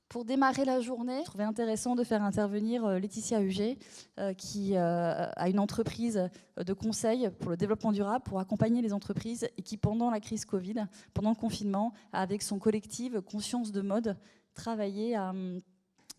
Pour démarrer la journée, je trouvais intéressant de faire intervenir Laetitia Huget, qui a une entreprise de conseil pour le développement durable, pour accompagner les entreprises, et qui, pendant la crise Covid, pendant le confinement, avec son collectif Conscience de mode, travaillait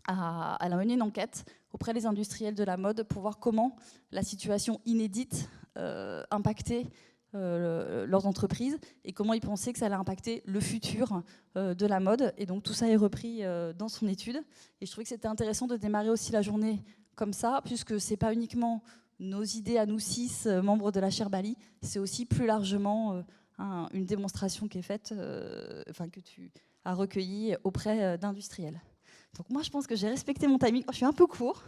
elle a mené une enquête auprès des industriels de la mode pour voir comment la situation inédite impactait leurs entreprises et comment ils pensaient que ça allait impacter le futur de la mode. Et donc tout ça est repris dans son étude. Et je trouvais que c'était intéressant de démarrer aussi la journée comme ça, puisque c'est pas uniquement nos idées à nous 6 membres de la chaire Bali, c'est aussi plus largement une démonstration qui est faite, que tu as recueillie auprès d'industriels. Donc moi, je pense que j'ai respecté mon timing. Je suis un peu court,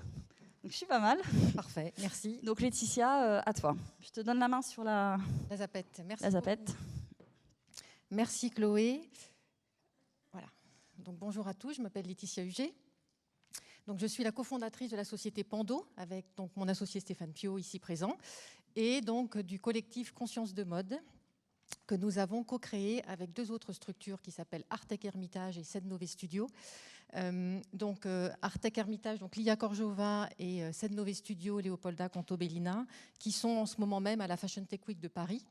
donc je suis pas mal. Parfait, merci. Donc Laetitia, à toi. Je te donne la main sur la zapette. Merci. La zapette. Merci Chloé. Voilà. Donc bonjour à tous, je m'appelle Laetitia Huget. Donc je suis la cofondatrice de la société Pando, avec donc mon associé Stéphane Piot ici présent, et donc du collectif Conscience de mode, que nous avons co-créé avec 2 autres structures qui s'appellent Artec Hermitage et Sednové Studio. Artec Hermitage, donc Lia Korjova et Sednové Studio, Léopolda Conto-Bellina, qui sont en ce moment même à la Fashion Tech Week de Paris,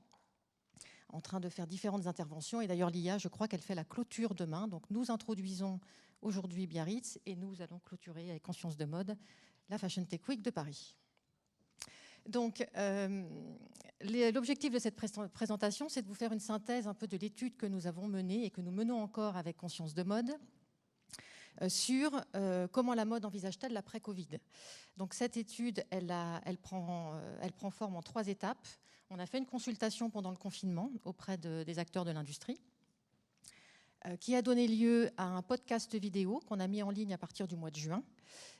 en train de faire différentes interventions. Et d'ailleurs, Lia, je crois qu'elle fait la clôture demain. Donc nous introduisons aujourd'hui Biarritz et nous allons clôturer avec Conscience de mode la Fashion Tech Week de Paris. Donc, l'objectif de cette présentation, c'est de vous faire une synthèse un peu de l'étude que nous avons menée et que nous menons encore avec Conscience de mode sur comment la mode envisage-t-elle l'après-Covid. Donc, cette étude, elle prend forme en 3 étapes. On a fait une consultation pendant le confinement auprès des acteurs de l'industrie, qui a donné lieu à un podcast vidéo qu'on a mis en ligne à partir du mois de juin.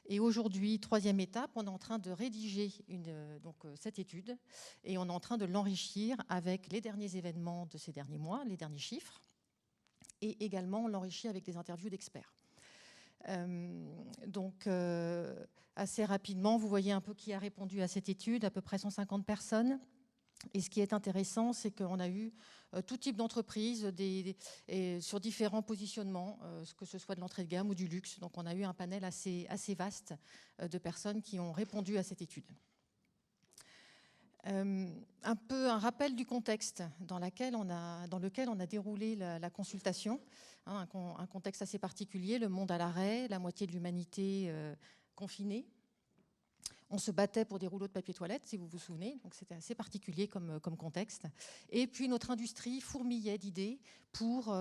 Et aujourd'hui, 3e étape, on est en train de rédiger cette étude et on est en train de l'enrichir avec les derniers événements de ces derniers mois, les derniers chiffres, et également on l'enrichit avec des interviews d'experts. Assez rapidement, vous voyez un peu qui a répondu à cette étude, à peu près 150 personnes. Et ce qui est intéressant, c'est qu'on a eu tout type d'entreprises sur différents positionnements, que ce soit de l'entrée de gamme ou du luxe. Donc on a eu un panel assez vaste de personnes qui ont répondu à cette étude. Un peu un rappel du contexte dans lequel on a déroulé la consultation. Un contexte assez particulier, le monde à l'arrêt, la moitié de l'humanité confinée. On se battait pour des rouleaux de papier toilette, si vous vous souvenez, donc c'était assez particulier comme contexte. Et puis notre industrie fourmillait d'idées pour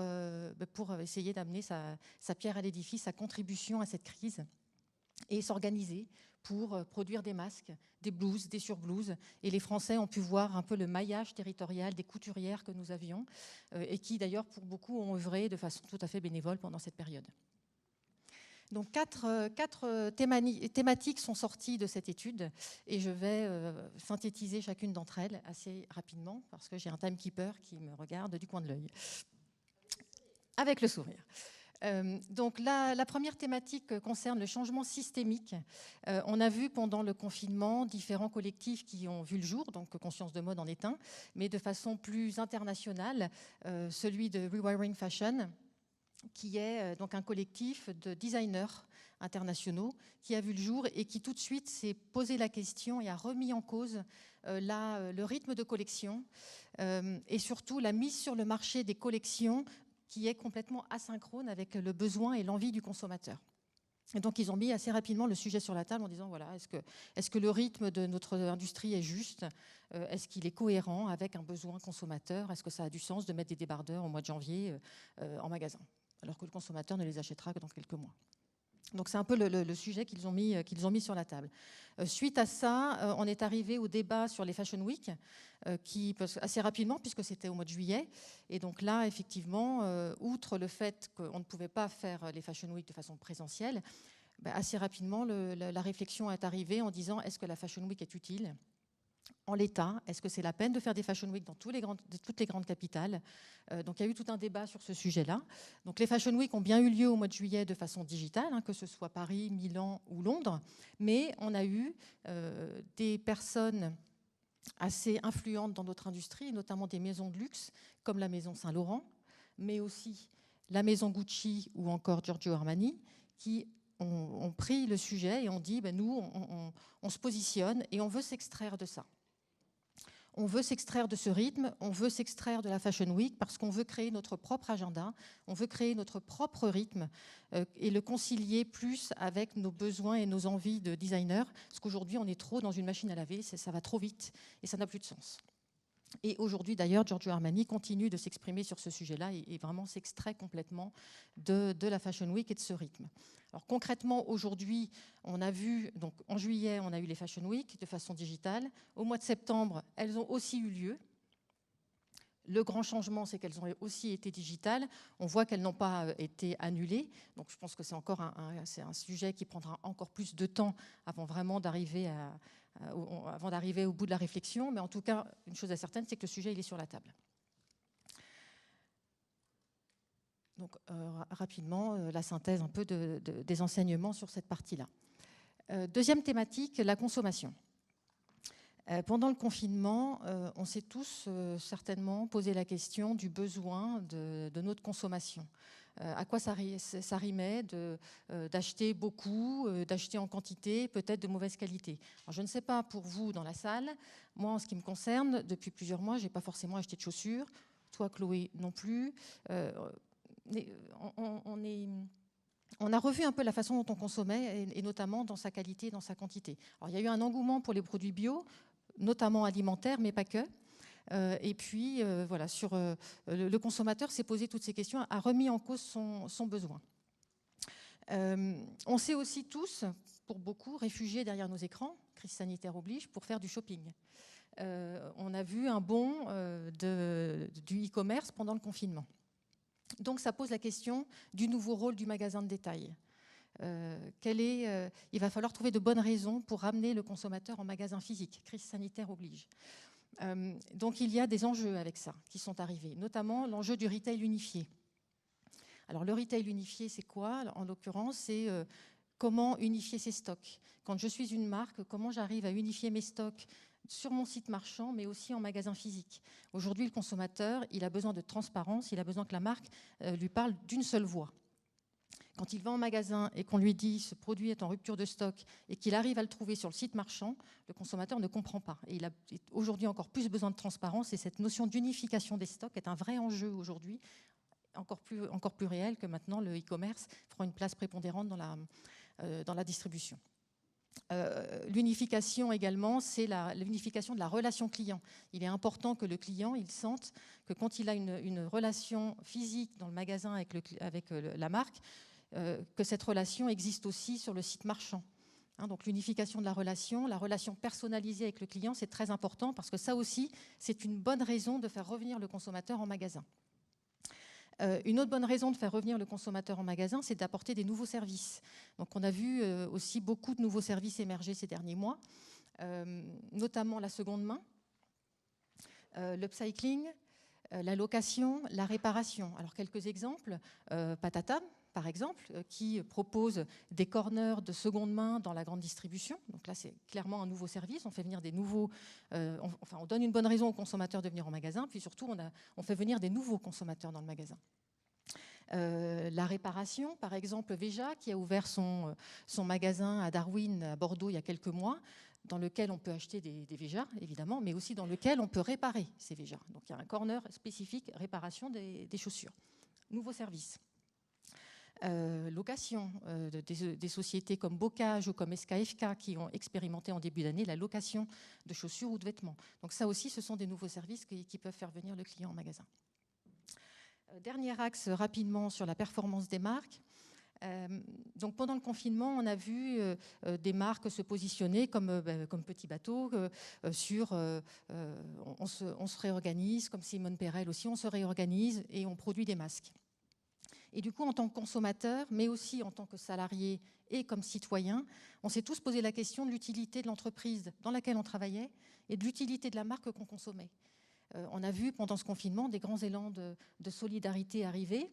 essayer d'amener sa pierre à l'édifice, sa contribution à cette crise, et s'organiser pour produire des masques, des blouses, des surblouses. Et les Français ont pu voir un peu le maillage territorial des couturières que nous avions, et qui d'ailleurs pour beaucoup ont œuvré de façon tout à fait bénévole pendant cette période. Donc 4 thématiques sont sorties de cette étude et je vais synthétiser chacune d'entre elles assez rapidement parce que j'ai un timekeeper qui me regarde du coin de l'œil. Avec le sourire. Donc la première thématique concerne le changement systémique. On a vu pendant le confinement différents collectifs qui ont vu le jour, donc Conscience de mode en est un, mais de façon plus internationale, celui de Rewiring Fashion, qui est donc un collectif de designers internationaux qui a vu le jour et qui tout de suite s'est posé la question et a remis en cause le rythme de collection et surtout la mise sur le marché des collections qui est complètement asynchrone avec le besoin et l'envie du consommateur. Et donc ils ont mis assez rapidement le sujet sur la table en disant voilà, est-ce que le rythme de notre industrie est juste ? Est-ce qu'il est cohérent avec un besoin consommateur ? Est-ce que ça a du sens de mettre des débardeurs au mois de janvier en magasin ? Alors que le consommateur ne les achètera que dans quelques mois. Donc c'est un peu le sujet qu'ils ont mis sur la table. Suite à ça, on est arrivé au débat sur les Fashion Week, assez rapidement, puisque c'était au mois de juillet. Et donc là, effectivement, outre le fait qu'on ne pouvait pas faire les Fashion Week de façon présentielle, assez rapidement, la réflexion est arrivée en disant est-ce que la Fashion Week est utile ? En l'état, est-ce que c'est la peine de faire des Fashion Week dans toutes les grandes capitales ? Donc il y a eu tout un débat sur ce sujet-là. Donc les Fashion Week ont bien eu lieu au mois de juillet de façon digitale, que ce soit Paris, Milan ou Londres, mais on a eu des personnes assez influentes dans notre industrie, notamment des maisons de luxe comme la maison Saint-Laurent, mais aussi la maison Gucci ou encore Giorgio Armani, qui ont pris le sujet et ont dit, nous, on se positionne et on veut s'extraire de ça. On veut s'extraire de ce rythme, on veut s'extraire de la Fashion Week parce qu'on veut créer notre propre agenda, on veut créer notre propre rythme et le concilier plus avec nos besoins et nos envies de designer, parce qu'aujourd'hui, on est trop dans une machine à laver, ça va trop vite et ça n'a plus de sens. Et aujourd'hui, d'ailleurs, Giorgio Armani continue de s'exprimer sur ce sujet-là et vraiment s'extrait complètement de la Fashion Week et de ce rythme. Alors concrètement, aujourd'hui, on a vu, donc en juillet, on a eu les Fashion Week de façon digitale. Au mois de septembre, elles ont aussi eu lieu. Le grand changement, c'est qu'elles ont aussi été digitales. On voit qu'elles n'ont pas été annulées. Donc je pense que c'est encore un sujet qui prendra encore plus de temps avant vraiment d'arriver au bout de la réflexion. Mais en tout cas, une chose est certaine, c'est que le sujet, il est sur la table. Donc, rapidement, la synthèse un peu des enseignements sur cette partie-là. Deuxième thématique, la consommation. Pendant le confinement, on s'est tous certainement posé la question du besoin de notre consommation. À quoi ça rimait d'acheter beaucoup, d'acheter en quantité, peut-être de mauvaise qualité. Alors, je ne sais pas pour vous dans la salle, moi en ce qui me concerne, depuis plusieurs mois, je n'ai pas forcément acheté de chaussures, toi Chloé non plus. On a revu un peu la façon dont on consommait, et notamment dans sa qualité et dans sa quantité. Alors, il y a eu un engouement pour les produits bio, notamment alimentaires, mais pas que. Et puis, voilà, le consommateur s'est posé toutes ces questions, a remis en cause son besoin. On s'est aussi tous, pour beaucoup, réfugiés derrière nos écrans, crise sanitaire oblige, pour faire du shopping. On a vu un bond du e-commerce pendant le confinement. Donc, ça pose la question du nouveau rôle du magasin de détail. Il va falloir trouver de bonnes raisons pour ramener le consommateur en magasin physique. Crise sanitaire oblige. Donc, il y a des enjeux avec ça qui sont arrivés, notamment l'enjeu du retail unifié. Alors, le retail unifié, c'est quoi? En l'occurrence, c'est comment unifier ses stocks. Quand je suis une marque, comment j'arrive à unifier mes stocks sur mon site marchand, mais aussi en magasin physique. Aujourd'hui, le consommateur, il a besoin de transparence, il a besoin que la marque lui parle d'une seule voix. Quand il va en magasin et qu'on lui dit ce produit est en rupture de stock et qu'il arrive à le trouver sur le site marchand, le consommateur ne comprend pas. Et il a aujourd'hui encore plus besoin de transparence et cette notion d'unification des stocks est un vrai enjeu aujourd'hui, encore plus réel que maintenant le e-commerce prend une place prépondérante dans la distribution. L'unification également, c'est l'unification de la relation client. Il est important que le client il sente que quand il a une relation physique dans le magasin avec la marque, que cette relation existe aussi sur le site marchand. Donc l'unification de la relation personnalisée avec le client, c'est très important parce que ça aussi, c'est une bonne raison de faire revenir le consommateur en magasin. Une autre bonne raison de faire revenir le consommateur en magasin, c'est d'apporter des nouveaux services. Donc on a vu aussi beaucoup de nouveaux services émerger ces derniers mois, notamment la seconde main, l'upcycling, la location, la réparation. Alors quelques exemples, Patata, par exemple, qui propose des corners de seconde main dans la grande distribution. Donc là, c'est clairement un nouveau service. On fait venir des nouveaux... on donne une bonne raison aux consommateurs de venir au magasin, puis surtout, on fait venir des nouveaux consommateurs dans le magasin. La réparation, par exemple, Veja, qui a ouvert son magasin à Darwin, à Bordeaux, il y a quelques mois, dans lequel on peut acheter des Veja, évidemment, mais aussi dans lequel on peut réparer ces Veja. Donc il y a un corner spécifique réparation des chaussures. Nouveau service. Location des sociétés comme Bocage ou comme SKFK qui ont expérimenté en début d'année la location de chaussures ou de vêtements. Donc ça aussi, ce sont des nouveaux services qui peuvent faire venir le client en magasin. Dernier axe rapidement sur la performance des marques. Donc pendant le confinement, on a vu des marques se positionner comme Petit Bateau on se réorganise, comme Simone Perel aussi, on se réorganise et on produit des masques. Et du coup, en tant que consommateur, mais aussi en tant que salarié et comme citoyen, on s'est tous posé la question de l'utilité de l'entreprise dans laquelle on travaillait et de l'utilité de la marque qu'on consommait. On a vu pendant ce confinement des grands élans de solidarité arriver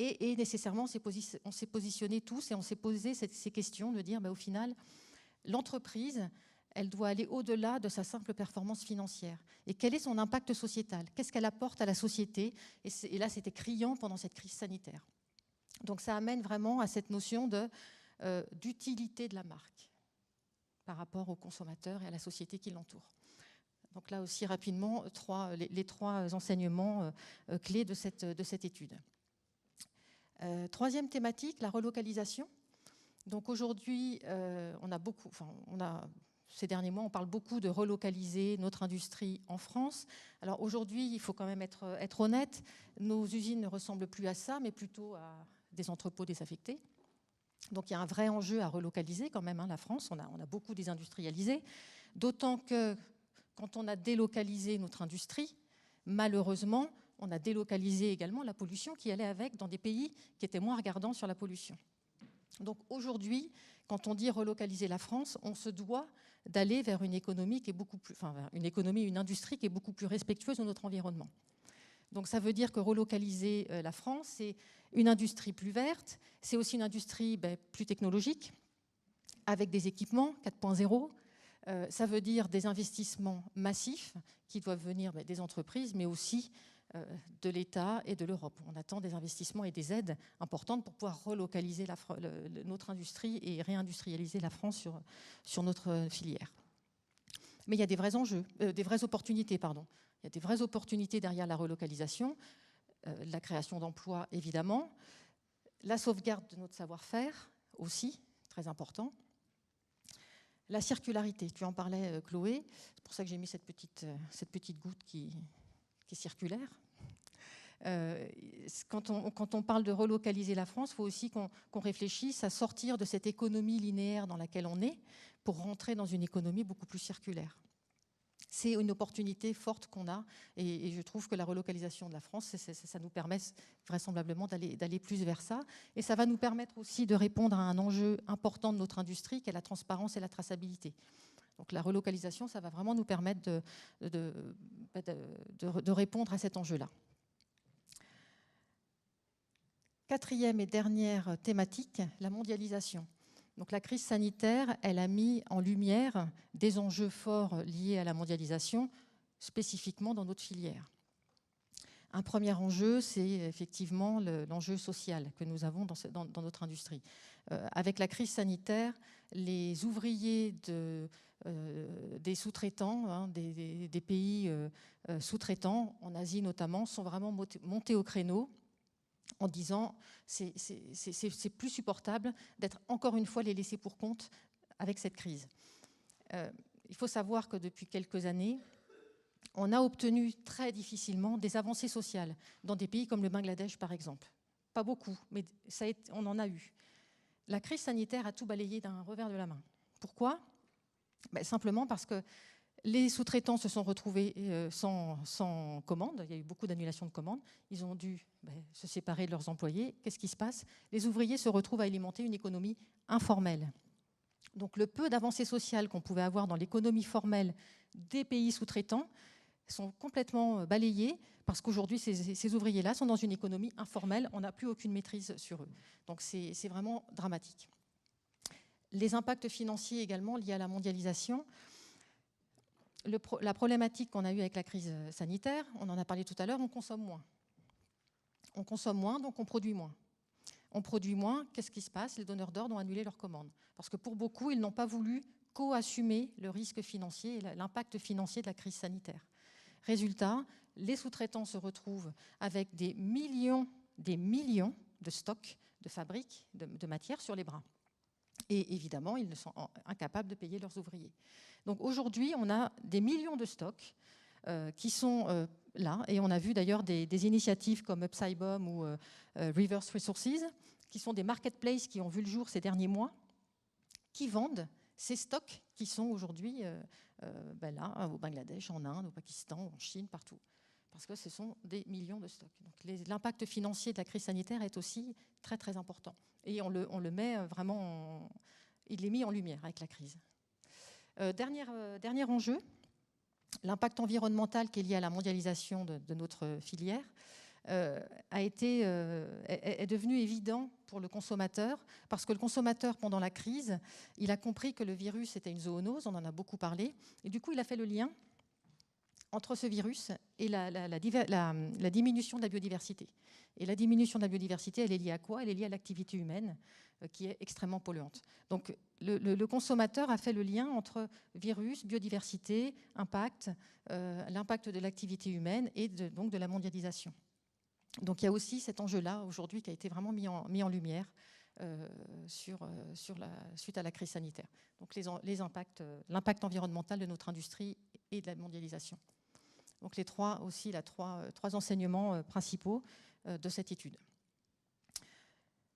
et nécessairement on s'est positionnés tous et on s'est posé ces questions de dire au final, l'entreprise, elle doit aller au-delà de sa simple performance financière. Et quel est son impact sociétal? Qu'est-ce qu'elle apporte à la société? Et là, c'était criant pendant cette crise sanitaire. Donc ça amène vraiment à cette notion d'utilité de la marque par rapport aux consommateurs et à la société qui l'entoure. Donc là aussi, rapidement, les trois enseignements clés de cette étude. Troisième thématique, la relocalisation. Donc aujourd'hui, ces derniers mois, on parle beaucoup de relocaliser notre industrie en France. Alors aujourd'hui, il faut quand même être honnête, nos usines ne ressemblent plus à ça, mais plutôt à des entrepôts désaffectés. Donc il y a un vrai enjeu à relocaliser quand même, la France. On a beaucoup désindustrialisé, d'autant que quand on a délocalisé notre industrie, malheureusement, on a délocalisé également la pollution qui allait avec dans des pays qui étaient moins regardants sur la pollution. Donc aujourd'hui, quand on dit relocaliser la France, on se doit d'aller vers une économie qui est beaucoup plus, une industrie qui est beaucoup plus respectueuse de notre environnement. Donc ça veut dire que relocaliser la France, c'est une industrie plus verte, c'est aussi une industrie plus technologique, avec des équipements 4.0. Ça veut dire des investissements massifs qui doivent venir des entreprises, mais aussi de l'État et de l'Europe. On attend des investissements et des aides importantes pour pouvoir relocaliser notre industrie et réindustrialiser la France sur notre filière. Mais il y a des vrais enjeux, des vraies opportunités, pardon. Il y a des vraies opportunités derrière la relocalisation, la création d'emplois évidemment, la sauvegarde de notre savoir-faire aussi, très important. La circularité, tu en parlais Chloé, c'est pour ça que j'ai mis cette petite goutte qui est circulaire. Quand on parle de relocaliser la France, il faut aussi qu'on réfléchisse à sortir de cette économie linéaire dans laquelle on est pour rentrer dans une économie beaucoup plus circulaire. C'est une opportunité forte qu'on a et je trouve que la relocalisation de la France, ça nous permet vraisemblablement d'aller plus vers ça. Et ça va nous permettre aussi de répondre à un enjeu important de notre industrie qui est la transparence et la traçabilité. Donc la relocalisation, ça va vraiment nous permettre de répondre à cet enjeu-là. Quatrième et dernière thématique, la mondialisation. Donc la crise sanitaire, elle a mis en lumière des enjeux forts liés à la mondialisation, spécifiquement dans notre filière. Un premier enjeu, c'est effectivement l'enjeu social que nous avons dans notre industrie. Avec la crise sanitaire, les ouvriers des sous-traitants, des pays sous-traitants, en Asie notamment, sont vraiment montés au créneau en disant c'est plus supportable d'être encore une fois les laissés pour compte avec cette crise. Il faut savoir que depuis quelques années, on a obtenu très difficilement des avancées sociales dans des pays comme le Bangladesh par exemple. Pas beaucoup, mais on en a eu. La crise sanitaire a tout balayé d'un revers de la main. Pourquoi ? Simplement parce que les sous-traitants se sont retrouvés sans commande. Il y a eu beaucoup d'annulations de commandes. Ils ont dû se séparer de leurs employés. Qu'est-ce qui se passe ? Les ouvriers se retrouvent à alimenter une économie informelle. Donc le peu d'avancées sociales qu'on pouvait avoir dans l'économie formelle des pays sous-traitants sont complètement balayés parce qu'aujourd'hui, ces ouvriers-là sont dans une économie informelle. On n'a plus aucune maîtrise sur eux. Donc c'est vraiment dramatique. Les impacts financiers également liés à la mondialisation. La problématique qu'on a eue avec la crise sanitaire, on en a parlé tout à l'heure, on consomme moins. On consomme moins, donc on produit moins. On produit moins, qu'est-ce qui se passe ? Les donneurs d'ordre ont annulé leurs commandes. Parce que pour beaucoup, ils n'ont pas voulu co-assumer le risque financier et l'impact financier de la crise sanitaire. Résultat, les sous-traitants se retrouvent avec des millions de stocks de fabriques, de matières sur les bras. Et évidemment, ils sont incapables de payer leurs ouvriers. Donc aujourd'hui, on a des millions de stocks qui sont là. Et on a vu d'ailleurs des initiatives comme Upsibom ou Reverse Resources, qui sont des marketplaces qui ont vu le jour ces derniers mois, qui vendent ces stocks qui sont aujourd'hui là, au Bangladesh, en Inde, au Pakistan, en Chine, partout. Parce que ce sont des millions de stocks. Donc l'impact financier de la crise sanitaire est aussi très très important. Et on le met vraiment, il est mis en lumière avec la crise. Dernier enjeu, l'impact environnemental qui est lié à la mondialisation de notre filière est devenu évident pour le consommateur, parce que le consommateur, pendant la crise, il a compris que le virus était une zoonose, on en a beaucoup parlé, et du coup il a fait le lien entre ce virus et la diminution de la biodiversité. Et la diminution de la biodiversité, elle est liée à quoi? Elle est liée à l'activité humaine qui est extrêmement polluante. Donc le consommateur a fait le lien entre virus, biodiversité, impact, l'impact de l'activité humaine et donc de la mondialisation. Donc il y a aussi cet enjeu-là aujourd'hui qui a été vraiment mis en lumière suite à la crise sanitaire. Donc l'impact environnemental de notre industrie et de la mondialisation. Donc les trois enseignements principaux de cette étude.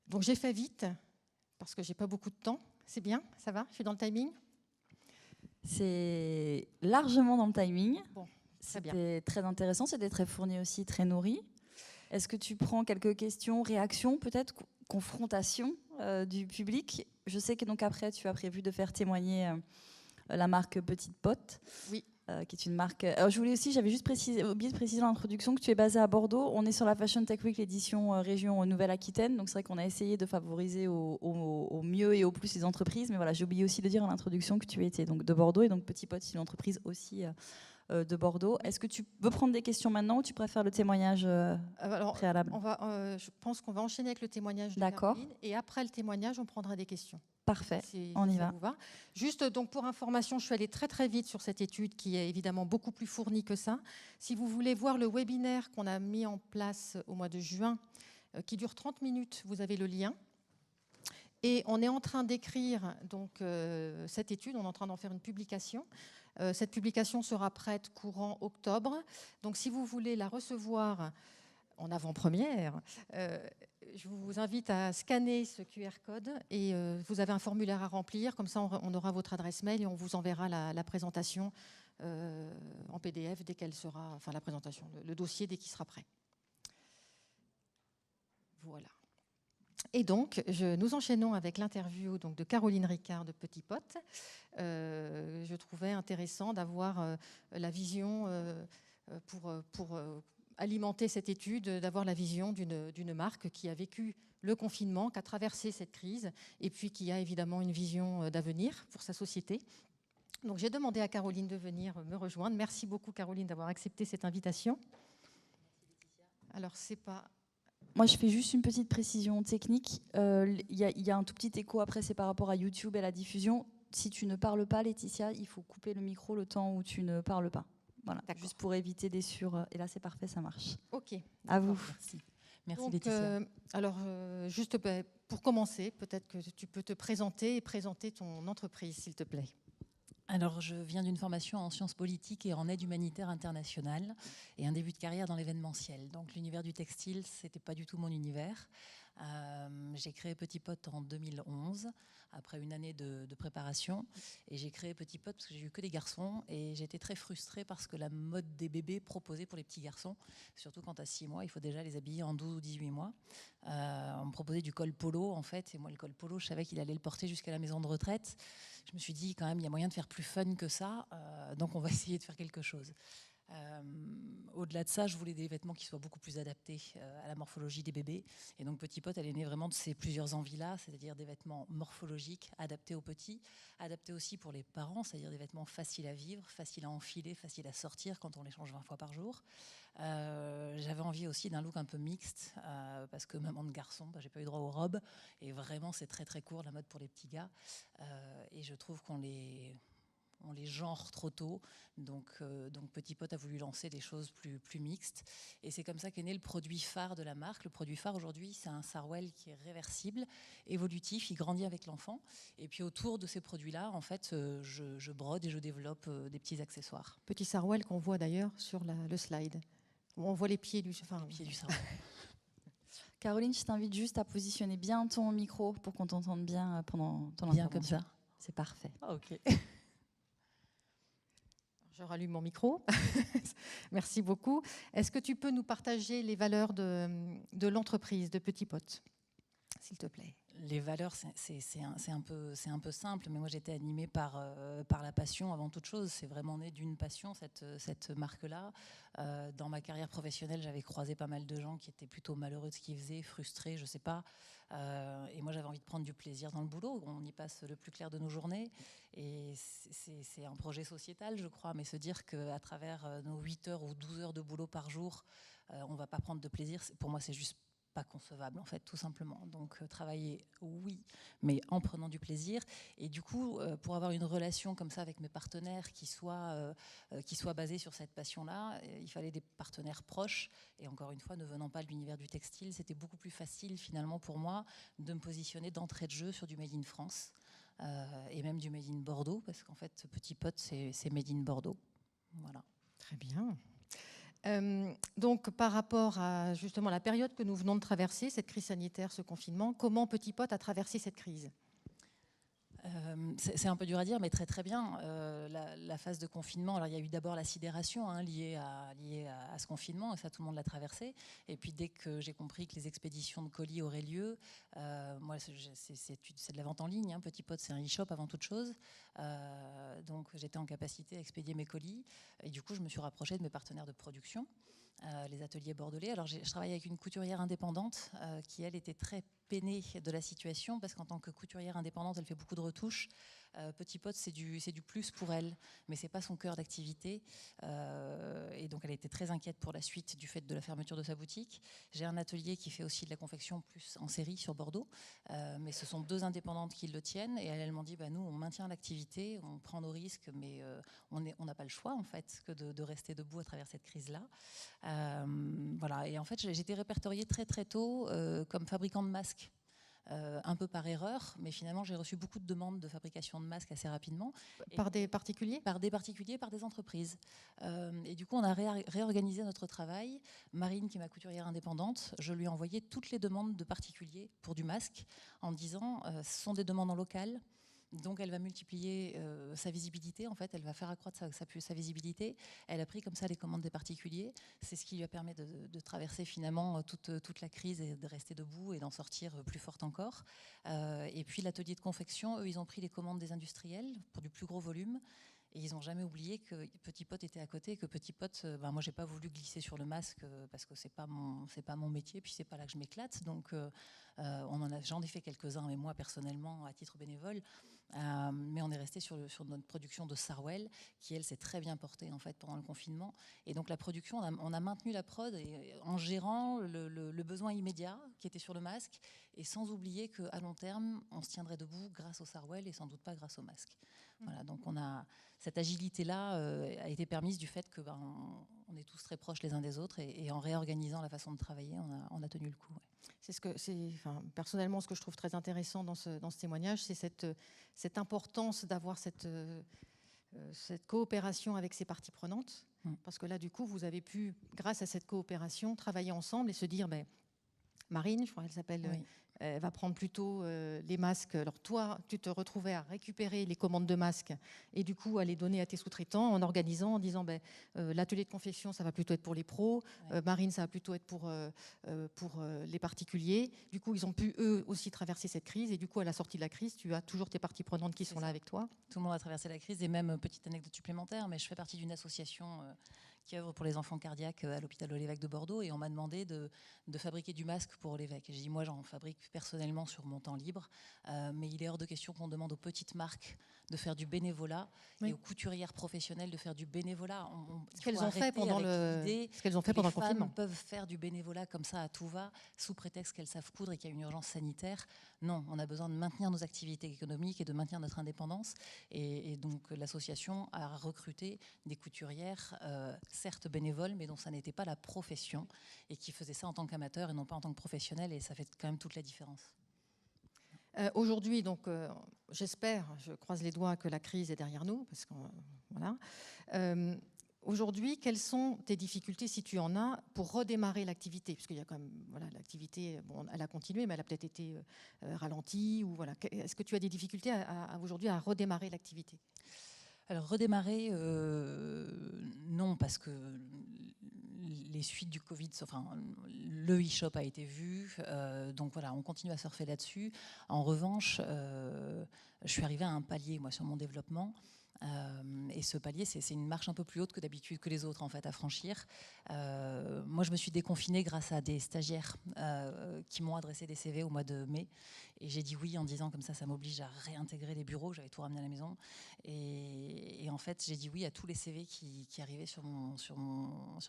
Donc j'ai fait vite parce que j'ai pas beaucoup de temps. C'est bien, ça va? Je suis dans le timing? C'est largement dans le timing. Bon, très bien. C'était très intéressant, c'était très fourni aussi, très nourri. Est-ce que tu prends quelques questions, réactions, peut-être confrontation du public? Je sais que donc après, tu as prévu de faire témoigner la marque Petite Pote. Oui. Qui est une marque. Alors je voulais aussi, j'avais juste oublié de préciser dans l'introduction que tu es basé à Bordeaux. On est sur la Fashion Tech Week, l'édition région Nouvelle-Aquitaine. Donc c'est vrai qu'on a essayé de favoriser au mieux et au plus les entreprises. Mais voilà, j'ai oublié aussi de dire dans l'introduction que tu étais donc de Bordeaux et donc Petit Pote, c'est une entreprise aussi de Bordeaux. Est-ce que tu veux prendre des questions maintenant ou tu préfères le témoignage préalable? Je pense qu'on va enchaîner avec le témoignage de D'accord. Caroline et après le témoignage, on prendra des questions. Parfait, on y va. Juste donc pour information, je suis allée très très vite sur cette étude qui est évidemment beaucoup plus fournie que ça. Si vous voulez voir le webinaire qu'on a mis en place au mois de juin, qui dure 30 minutes, vous avez le lien. Et on est en train d'écrire donc cette étude, on est en train d'en faire une publication. Cette publication sera prête courant octobre. Donc si vous voulez la recevoir en avant-première, je vous invite à scanner ce QR code et vous avez un formulaire à remplir. Comme ça, on aura votre adresse mail et on vous enverra la présentation en PDF dès qu'elle sera, enfin la présentation, le dossier dès qu'il sera prêt. Voilà. Et donc, nous enchaînons avec l'interview de Caroline Ricard de Petit Pote. Je trouvais intéressant d'avoir la vision pour alimenter cette étude, d'avoir la vision d'une marque qui a vécu le confinement, qui a traversé cette crise et puis qui a évidemment une vision d'avenir pour sa société. Donc j'ai demandé à Caroline de venir me rejoindre. Merci beaucoup Caroline d'avoir accepté cette invitation. Alors c'est pas... Moi, je fais juste une petite précision technique. Il y a un tout petit écho après, c'est par rapport à YouTube et la diffusion. Si tu ne parles pas, Laetitia, il faut couper le micro le temps où tu ne parles pas. Voilà, juste pour éviter des et là, c'est parfait, ça marche. Ok. À vous. Merci. Merci Laetitia. Alors, juste pour commencer, peut-être que tu peux te présenter et présenter ton entreprise, s'il te plaît. Alors, je viens d'une formation en sciences politiques et en aide humanitaire internationale et un début de carrière dans l'événementiel. Donc, l'univers du textile, c'était pas du tout mon univers. J'ai créé Petit Pote en 2011, après une année de préparation. Et j'ai créé Petit Pote parce que j'ai eu que des garçons. Et j'étais très frustrée parce que la mode des bébés proposée pour les petits garçons, surtout quand tu as 6 mois, il faut déjà les habiller en 12 ou 18 mois. On me proposait du col polo, en fait. Et moi, le col polo, je savais qu'il allait le porter jusqu'à la maison de retraite. Je me suis dit, quand même, il y a moyen de faire plus fun que ça. Donc, on va essayer de faire quelque chose. Au-delà de ça, je voulais des vêtements qui soient beaucoup plus adaptés à la morphologie des bébés. Et donc Petit Pote, elle est née vraiment de ces plusieurs envies-là, c'est-à-dire des vêtements morphologiques, adaptés aux petits, adaptés aussi pour les parents, c'est-à-dire des vêtements faciles à vivre, faciles à enfiler, faciles à sortir quand on les change 20 fois par jour. J'avais envie aussi d'un look un peu mixte, parce que maman de garçon, j'ai pas eu droit aux robes. Et vraiment, c'est très très court la mode pour les petits gars. Et je trouve qu'on les genre trop tôt, donc Petit Pote a voulu lancer des choses plus mixtes, et c'est comme ça qu'est né le produit phare de la marque. Le produit phare aujourd'hui, c'est un sarwell qui est réversible, évolutif, il grandit avec l'enfant, et puis autour de ces produits-là, en fait, je brode et je développe des petits accessoires. Petit sarwell qu'on voit d'ailleurs sur le slide. On voit les pieds du sarwell. Caroline, je t'invite juste à positionner bien ton micro pour qu'on t'entende bien pendant ton bien intervention. Comme ça. C'est parfait. Ah, ok. Je rallume mon micro. Merci beaucoup. Est-ce que tu peux nous partager les valeurs de l'entreprise de Petit Pote ? s'il te plaît. Les valeurs, c'est un peu simple, mais moi j'étais animée par la passion avant toute chose. C'est vraiment né d'une passion, cette marque-là. Dans ma carrière professionnelle, j'avais croisé pas mal de gens qui étaient plutôt malheureux de ce qu'ils faisaient, frustrés, je sais pas. Et moi j'avais envie de prendre du plaisir dans le boulot. On y passe le plus clair de nos journées. Et c'est un projet sociétal, je crois, mais se dire qu'à travers nos 8 heures ou 12 heures de boulot par jour, on va pas prendre de plaisir, pour moi c'est juste pas concevable en fait, tout simplement. Donc travailler, oui, mais en prenant du plaisir. Et du coup, pour avoir une relation comme ça avec mes partenaires qui soit basée sur cette passion-là, il fallait des partenaires proches. Et encore une fois, ne venant pas de l'univers du textile, c'était beaucoup plus facile finalement pour moi de me positionner d'entrée de jeu sur du Made in France et même du Made in Bordeaux, parce qu'en fait, Petit Pot, c'est Made in Bordeaux. Voilà. Très bien. Donc, par rapport à justement la période que nous venons de traverser, cette crise sanitaire, ce confinement, comment Petit Pot a traversé cette crise ? C'est un peu dur à dire, mais très très bien. La phase de confinement, alors il y a eu d'abord la sidération liée à ce confinement, et ça tout le monde l'a traversé. Et puis dès que j'ai compris que les expéditions de colis auraient lieu, moi c'est de la vente en ligne, Petit Pot c'est un e-shop avant toute chose, donc j'étais en capacité à expédier mes colis, et du coup je me suis rapprochée de mes partenaires de production. Les ateliers bordelais. Alors, je travaille avec une couturière indépendante qui, elle, était très peinée de la situation parce qu'en tant que couturière indépendante, elle fait beaucoup de retouches. Petit Pot, c'est du plus pour elle, mais c'est pas son cœur d'activité. Et donc, elle était très inquiète pour la suite du fait de la fermeture de sa boutique. J'ai un atelier qui fait aussi de la confection plus en série sur Bordeaux, mais ce sont 2 indépendantes qui le tiennent. Et elles m'ont dit, nous, on maintient l'activité, on prend nos risques, mais on n'a pas le choix en fait que de rester debout à travers cette crise-là. Voilà. Et en fait, j'ai été répertoriée très très tôt comme fabricant de masques. Un peu par erreur, mais finalement j'ai reçu beaucoup de demandes de fabrication de masques assez rapidement. Par des particuliers ? Par des particuliers, par des entreprises. Et du coup, on a réorganisé notre travail. Marine, qui est ma couturière indépendante, je lui ai envoyé toutes les demandes de particuliers pour du masque en disant ce sont des demandes en local. Donc elle va multiplier sa visibilité, en fait, elle va faire accroître sa visibilité. Elle a pris comme ça les commandes des particuliers. C'est ce qui lui a permis de traverser finalement toute la crise et de rester debout et d'en sortir plus forte encore. Et puis l'atelier de confection, eux, ils ont pris les commandes des industriels pour du plus gros volume. Et ils n'ont jamais oublié que Petit Pot était à côté, et que Petit Pot, moi j'ai pas voulu glisser sur le masque parce que c'est pas mon métier, puis c'est pas là que je m'éclate. Donc j'en ai fait quelques-uns, mais moi personnellement à titre bénévole. Mais on est resté sur notre production de Sarwell, qui elle s'est très bien portée en fait pendant le confinement. Et donc la production, on a maintenu la prod en gérant le besoin immédiat qui était sur le masque, et sans oublier qu'à long terme, on se tiendrait debout grâce au Sarwell et sans doute pas grâce au masque. Voilà, donc cette agilité-là a été permise du fait que on est tous très proches les uns des autres, et en réorganisant la façon de travailler, on a tenu le coup. Ouais. Personnellement, ce que je trouve très intéressant dans ce témoignage, c'est cette importance d'avoir cette coopération avec ces parties prenantes. Parce que là, du coup, vous avez pu, grâce à cette coopération, travailler ensemble et se dire, Marine, je crois qu'elle s'appelle, oui. Elle va prendre plutôt les masques. Alors toi, tu te retrouvais à récupérer les commandes de masques et du coup à les donner à tes sous-traitants en organisant, en disant l'atelier de confection, ça va plutôt être pour les pros, ouais. Marine, ça va plutôt être pour les particuliers. Du coup, ils ont pu eux aussi traverser cette crise, et du coup à la sortie de la crise, tu as toujours tes parties prenantes qui sont là avec toi. Tout le monde a traversé la crise, et même petite anecdote supplémentaire, mais je fais partie d'une association qui œuvre pour les enfants cardiaques à l'hôpital de l'Évêque de Bordeaux, et on m'a demandé de fabriquer du masque pour l'Évêque. Et j'ai dit, moi j'en fabrique personnellement sur mon temps libre, mais il est hors de question qu'on demande aux petites marques de faire du bénévolat, oui. Et aux couturières professionnelles de faire du bénévolat. Ce qu'elles ont fait pendant le confinement. Les femmes peuvent faire du bénévolat comme ça à tout va, sous prétexte qu'elles savent coudre et qu'il y a une urgence sanitaire. Non, on a besoin de maintenir nos activités économiques et de maintenir notre indépendance. Et donc l'association a recruté des couturières, certes bénévoles, mais dont ça n'était pas la profession, et qui faisaient ça en tant qu'amateurs et non pas en tant que professionnels, et ça fait quand même toute la différence. Aujourd'hui, donc, j'espère, je croise les doigts, que la crise est derrière nous, parce que voilà. Aujourd'hui, quelles sont tes difficultés, si tu en as, pour redémarrer l'activité ? Parce qu'il y a quand même, l'activité, elle a continué, mais elle a peut-être été ralentie. Ou voilà. Est-ce que tu as des difficultés aujourd'hui à redémarrer l'activité ? Alors redémarrer, non, parce que les suites du Covid, enfin, le e-shop a été vu, donc voilà, on continue à surfer là-dessus. En revanche, je suis arrivée à un palier, moi, sur mon développement. Et ce palier, c'est une marche un peu plus haute que d'habitude, que les autres, en fait, à franchir. Moi, je me suis déconfinée grâce à des stagiaires qui m'ont adressé des CV au mois de mai. Et j'ai dit oui en disant comme ça m'oblige à réintégrer les bureaux. J'avais tout ramené à la maison. Et en fait, j'ai dit oui à tous les CV qui arrivaient sur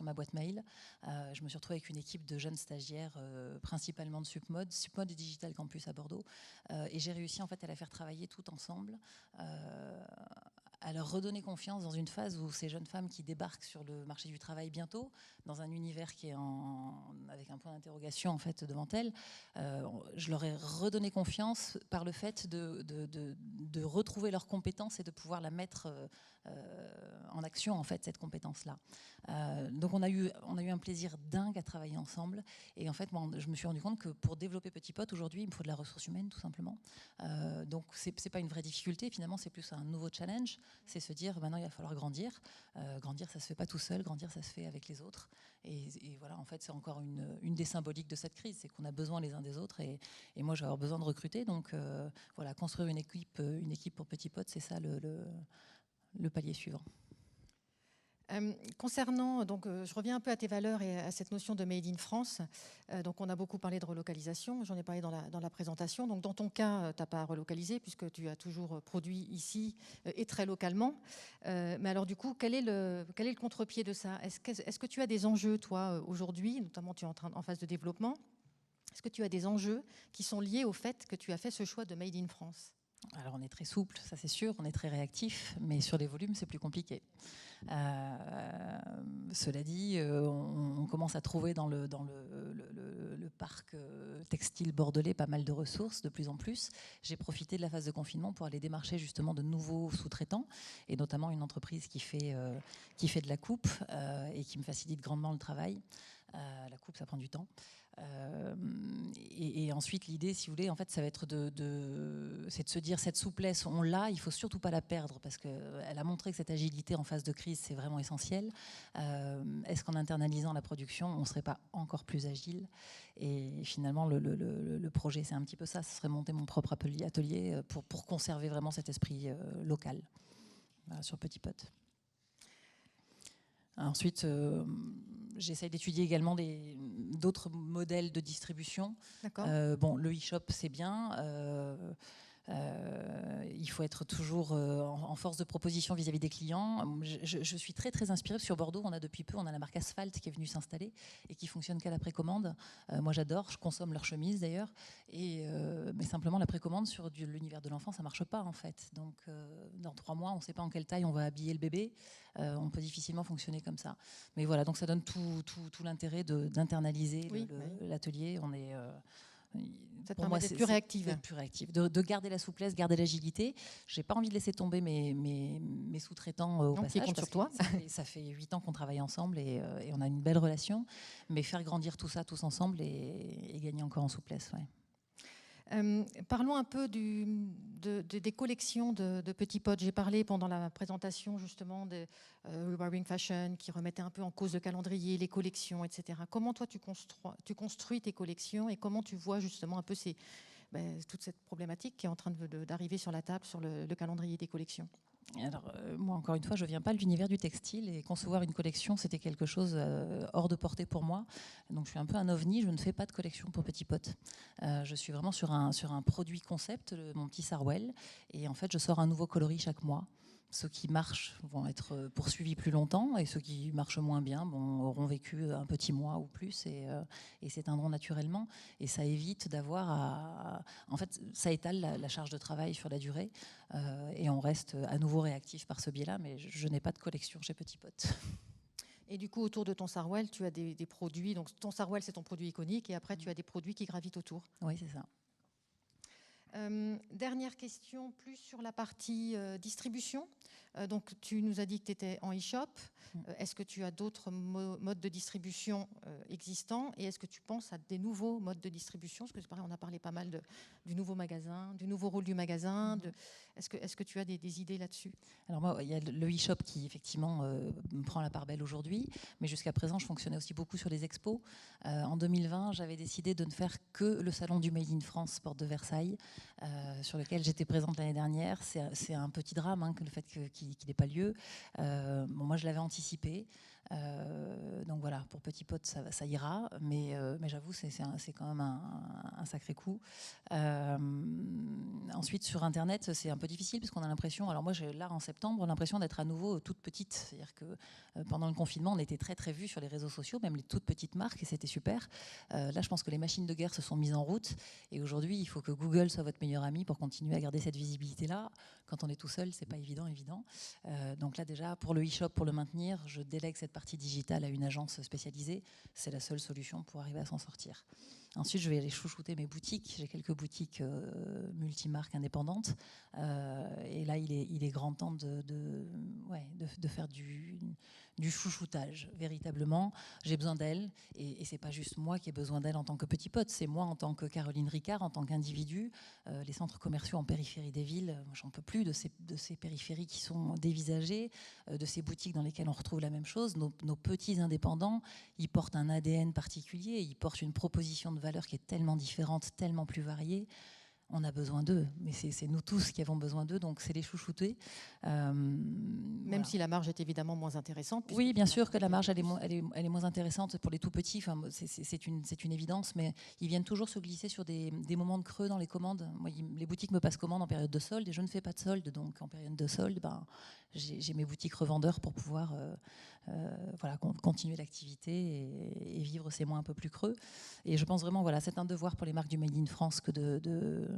ma boîte mail. Je me suis retrouvée avec une équipe de jeunes stagiaires, principalement de Supmod et Digital Campus à Bordeaux. Et j'ai réussi en fait à la faire travailler tout ensemble. À leur redonner confiance dans une phase où ces jeunes femmes qui débarquent sur le marché du travail bientôt, dans un univers qui est avec un point d'interrogation en fait devant elles, je leur ai redonné confiance par le fait de retrouver leurs compétences et de pouvoir la mettre en action en fait cette compétence-là. Donc on a eu un plaisir dingue à travailler ensemble. Et en fait, moi, je me suis rendu compte que pour développer Petit Pot, aujourd'hui, il me faut de la ressource humaine, tout simplement. Donc c'est pas une vraie difficulté, finalement, c'est plus un nouveau challenge. C'est se dire, maintenant, il va falloir grandir. Grandir, ça se fait pas tout seul. Grandir, ça se fait avec les autres. Et voilà, en fait, c'est encore une des symboliques de cette crise, c'est qu'on a besoin les uns des autres. Et moi, je vais avoir besoin de recruter. Donc voilà, construire une équipe pour Petit Pot, c'est ça le palier suivant. Concernant, donc, je reviens un peu à tes valeurs et à cette notion de Made in France. Donc, on a beaucoup parlé de relocalisation, j'en ai parlé dans la présentation. Donc, dans ton cas, tu n'as pas relocalisé puisque tu as toujours produit ici et très localement. Mais alors, du coup, quel est le contre-pied de ça ? Est-ce que tu as des enjeux, toi, aujourd'hui, notamment tu es en phase de développement, est-ce que tu as des enjeux qui sont liés au fait que tu as fait ce choix de Made in France ? Alors on est très souple, ça c'est sûr, on est très réactif, mais sur les volumes c'est plus compliqué. Cela dit, on commence à trouver dans le parc textile bordelais pas mal de ressources, de plus en plus. J'ai profité de la phase de confinement pour aller démarcher justement de nouveaux sous-traitants, et notamment une entreprise qui fait de la coupe et qui me facilite grandement le travail. La coupe, ça prend du temps. Et ensuite, l'idée, si vous voulez, en fait, ça va être c'est de se dire, cette souplesse, on l'a, il ne faut surtout pas la perdre, parce qu'elle a montré que cette agilité en phase de crise, c'est vraiment essentiel. Est-ce qu'en internalisant la production, on ne serait pas encore plus agile ? Et finalement, le projet, c'est un petit peu ça, ce serait monter mon propre atelier pour conserver vraiment cet esprit local sur Petit Pot. Ensuite, j'essaye d'étudier également d'autres modèles de distribution. Bon, le e-shop, c'est bien. Il faut être toujours en force de proposition vis-à-vis des clients. Je suis très très inspirée. Sur Bordeaux, on a depuis peu, on a la marque Asphalt qui est venue s'installer et qui fonctionne qu'à la précommande. Moi, j'adore. Je consomme leurs chemises d'ailleurs. Mais simplement, la précommande sur l'univers de l'enfant, ça marche pas en fait. Donc, dans 3 mois, on ne sait pas en quelle taille on va habiller le bébé. On peut difficilement fonctionner comme ça. Mais voilà, donc ça donne tout l'intérêt d'internaliser l'atelier. On est ça te permet d'être plus réactive. De garder la souplesse, garder l'agilité. Je n'ai pas envie de laisser tomber mes sous-traitants au passage. Qui comptent sur toi. Ça fait 8 ans qu'on travaille ensemble et on a une belle relation. Mais faire grandir tout ça tous ensemble et gagner encore en souplesse. Ouais. Parlons un peu des collections de Petit Pot. J'ai parlé pendant la présentation justement de Rewiring Fashion qui remettait un peu en cause le calendrier, les collections, etc. Comment toi tu construis tes collections et comment tu vois justement un peu toute cette problématique qui est en train d'arriver sur la table sur le calendrier des collections ? Alors, moi, encore une fois, je ne viens pas de l'univers du textile et concevoir une collection, c'était quelque chose hors de portée pour moi. Donc, je suis un peu un ovni, je ne fais pas de collection pour Petit Pot. Je suis vraiment sur un produit concept, mon petit Sarwell, et en fait, je sors un nouveau coloris chaque mois. Ceux qui marchent vont être poursuivis plus longtemps et ceux qui marchent moins bien auront vécu un petit mois ou plus et s'éteindront naturellement. Et ça évite d'avoir En fait, ça étale la charge de travail sur la durée et on reste à nouveau réactif par ce biais-là, mais je n'ai pas de collection chez Petit Pot. Et du coup, autour de ton Sarwell, tu as des produits. Donc, ton Sarwell, c'est ton produit iconique et après, tu as des produits qui gravitent autour. Oui, c'est ça. Dernière question, plus sur la partie distribution. Donc, tu nous as dit que tu étais en e-shop. Est-ce que tu as d'autres modes de distribution existants et est-ce que tu penses à des nouveaux modes de distribution? Parce que c'est pareil, on a parlé pas mal du nouveau magasin, du nouveau rôle du magasin. Est-ce que tu as des idées là-dessus? Alors moi, il y a le e-shop qui effectivement prend la part belle aujourd'hui, mais jusqu'à présent, je fonctionnais aussi beaucoup sur les expos. En 2020, j'avais décidé de ne faire que le salon du Made in France, porte de Versailles, sur lequel j'étais présente l'année dernière. C'est un petit drame, hein, que le fait qu'il n'ait pas lieu. Bon, moi, je l'avais anticipé. Donc voilà, pour Petit Pot, ça ira, mais j'avoue, c'est quand même un sacré coup. Ensuite, sur Internet, c'est un peu difficile parce qu'on a l'impression, alors moi, j'ai là en septembre, l'impression d'être à nouveau toute petite. C'est-à-dire que pendant le confinement, on était très très vus sur les réseaux sociaux, même les toutes petites marques, et c'était super. Là, je pense que les machines de guerre se sont mises en route, et aujourd'hui, il faut que Google soit votre meilleur ami pour continuer à garder cette visibilité-là. Quand on est tout seul, c'est pas évident. Donc là, déjà, pour le e-shop, pour le maintenir, je délègue cette partie digitale à une agence spécialisée. C'est la seule solution pour arriver à s'en sortir. Ensuite, je vais aller chouchouter mes boutiques. J'ai quelques boutiques multimarques indépendantes. Et là, il est grand temps de faire du chouchoutage, véritablement. J'ai besoin d'elles. Et ce n'est pas juste moi qui ai besoin d'elles en tant que Petit Pot. C'est moi en tant que Caroline Ricard, en tant qu'individu. Les centres commerciaux en périphérie des villes, j'en peux plus de ces périphéries qui sont dévisagées, de ces boutiques dans lesquelles on retrouve la même chose. Nos petits indépendants, ils portent un ADN particulier, ils portent une proposition de valeur qui est tellement différente, tellement plus variée. On a besoin d'eux, mais c'est nous tous qui avons besoin d'eux, donc c'est les chouchouter. Même voilà. Si la marge est évidemment moins intéressante. Oui, bien sûr que la marge elle est moins intéressante pour les tout petits, enfin, c'est une évidence, mais ils viennent toujours se glisser sur des moments de creux dans les commandes. Moi, les boutiques me passent commande en période de solde et je ne fais pas de solde, donc en période de solde, j'ai mes boutiques revendeurs pour pouvoir continuer l'activité et vivre ces mois un peu plus creux. Et je pense vraiment, c'est un devoir pour les marques du Made in France que de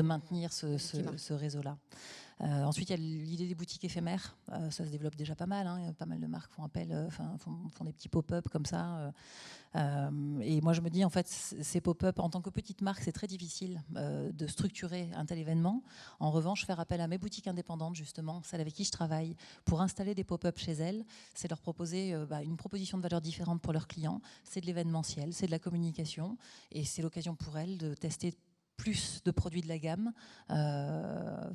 maintenir ce réseau-là. Ensuite, il y a l'idée des boutiques éphémères. Ça se développe déjà pas mal. Hein. Pas mal de marques font appel, font des petits pop-up comme ça. Et moi, je me dis, en fait, ces pop-up, en tant que petite marque, c'est très difficile de structurer un tel événement. En revanche, faire appel à mes boutiques indépendantes, justement, celles avec qui je travaille, pour installer des pop-up chez elles, c'est leur proposer une proposition de valeur différente pour leurs clients. C'est de l'événementiel, c'est de la communication. Et c'est l'occasion pour elles de tester plus de produits de la gamme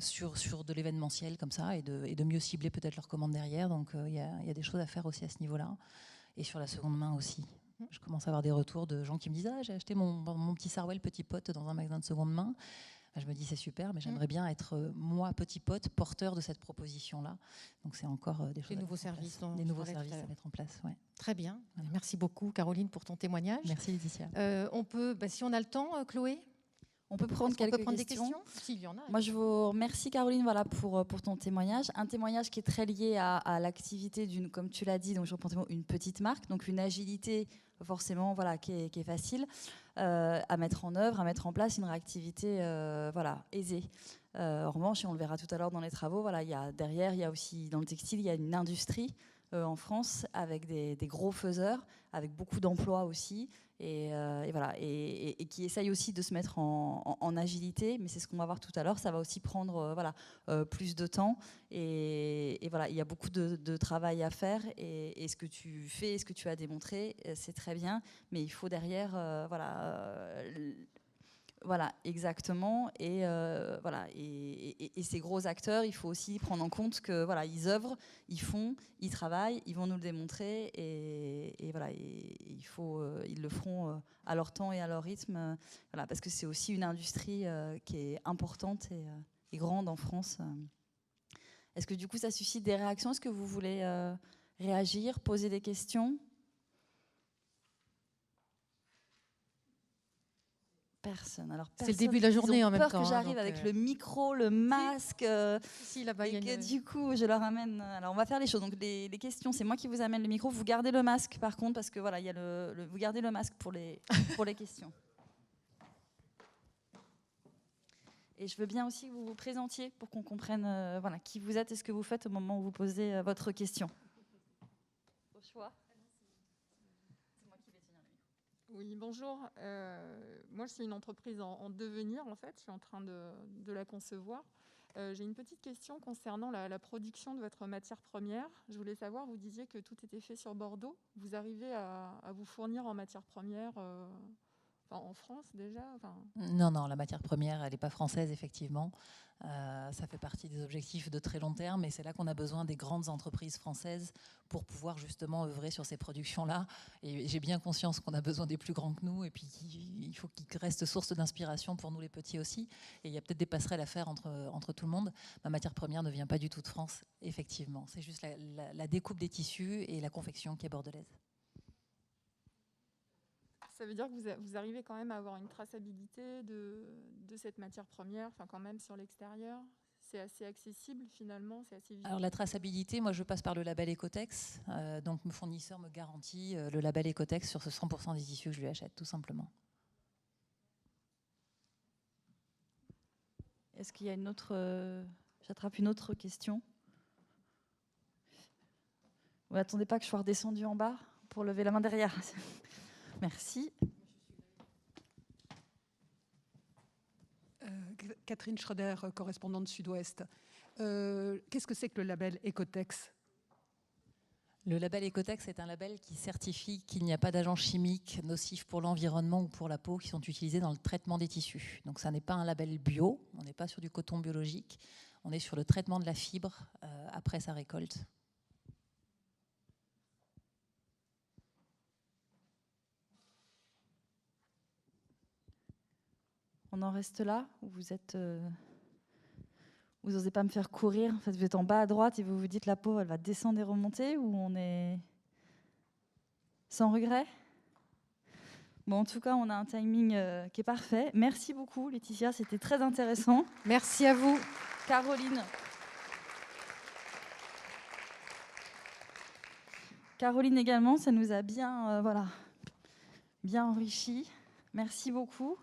sur de l'événementiel comme ça et de mieux cibler peut-être leurs commandes derrière. Donc il y a des choses à faire aussi à ce niveau-là. Et sur la seconde main aussi. Je commence à avoir des retours de gens qui me disent « Ah, j'ai acheté mon petit Sarwell Petit Pot dans un magasin de seconde main ». Je me dis c'est super, mais j'aimerais bien être moi, Petit Pot, porteur de cette proposition-là. Donc c'est encore des choses nouveaux services à mettre en place. Ouais. Très bien. Voilà. Merci beaucoup Caroline pour ton témoignage. Merci Laetitia. On peut, si on a le temps, Chloé. On peut prendre des questions. S'il y en a. Moi, je vous remercie, Caroline, pour ton témoignage. Un témoignage qui est très lié à l'activité d'une, comme tu l'as dit, donc je reprends une petite marque, donc une agilité forcément qui est facile à mettre en œuvre, à mettre en place, une réactivité aisée. En revanche, et on le verra tout à l'heure dans les travaux, derrière, il y a aussi, dans le textile, il y a une industrie en France avec des gros faiseurs, avec beaucoup d'emplois aussi, et qui essayent aussi de se mettre en agilité, mais c'est ce qu'on va voir tout à l'heure, ça va aussi prendre plus de temps, et il y a beaucoup de travail à faire, et ce que tu fais, ce que tu as démontré, c'est très bien, mais il faut derrière, exactement. Et ces gros acteurs, il faut aussi prendre en compte que ils œuvrent, ils font, ils travaillent, ils vont nous le démontrer, ils le feront à leur temps et à leur rythme, parce que c'est aussi une industrie qui est importante et grande en France. Est-ce que du coup ça suscite des réactions? Est-ce que vous voulez réagir, poser des questions? Personne. Alors, c'est le début de la journée en même temps. Peur que j'arrive avec le micro, le masque, là-bas, et que du coup je leur amène. Alors on va faire les choses. Donc les questions, c'est moi qui vous amène le micro. Vous gardez le masque par contre parce que il y a vous gardez le masque pour les questions. Et je veux bien aussi que vous vous présentiez pour qu'on comprenne qui vous êtes et ce que vous faites au moment où vous posez votre question. Au choix. Oui, bonjour. Moi, je suis une entreprise en devenir, en fait. Je suis en train de la concevoir. J'ai une petite question concernant la production de votre matière première. Je voulais savoir, vous disiez que tout était fait sur Bordeaux. Vous arrivez à vous fournir en matière première en France déjà Non, non, la matière première, elle n'est pas française, effectivement. Ça fait partie des objectifs de très long terme, et c'est là qu'on a besoin des grandes entreprises françaises pour pouvoir justement œuvrer sur ces productions-là. Et j'ai bien conscience qu'on a besoin des plus grands que nous, et puis il faut qu'ils restent source d'inspiration pour nous les petits aussi. Et il y a peut-être des passerelles à faire entre tout le monde. Ma matière première ne vient pas du tout de France, effectivement. C'est juste la découpe des tissus et la confection qui est bordelaise. Ça veut dire que vous arrivez quand même à avoir une traçabilité de cette matière première, quand même sur l'extérieur. C'est assez accessible finalement, c'est assez visible. Alors la traçabilité, moi je passe par le label Ecotex, donc mon fournisseur me garantit le label Ecotex sur ce 100% des tissus que je lui achète, tout simplement. Est-ce qu'il y a une autre... J'attrape une autre question. Vous n'attendez pas que je sois redescendue en bas pour lever la main derrière. Merci. Catherine Schroeder, correspondante Sud-Ouest. Qu'est-ce que c'est que le label Ecotex ? Le label Ecotex est un label qui certifie qu'il n'y a pas d'agents chimiques nocifs pour l'environnement ou pour la peau qui sont utilisés dans le traitement des tissus. Donc ça n'est pas un label bio, on n'est pas sur du coton biologique, on est sur le traitement de la fibre après sa récolte. On en reste là ou vous êtes... Vous n'osez pas me faire courir. En fait, vous êtes en bas à droite et vous vous dites la peau, elle va descendre et remonter, ou on est sans regret? Bon, en tout cas, on a un timing qui est parfait. Merci beaucoup, Laetitia, c'était très intéressant. Merci à vous. Caroline également, ça nous a bien enrichi. Merci beaucoup.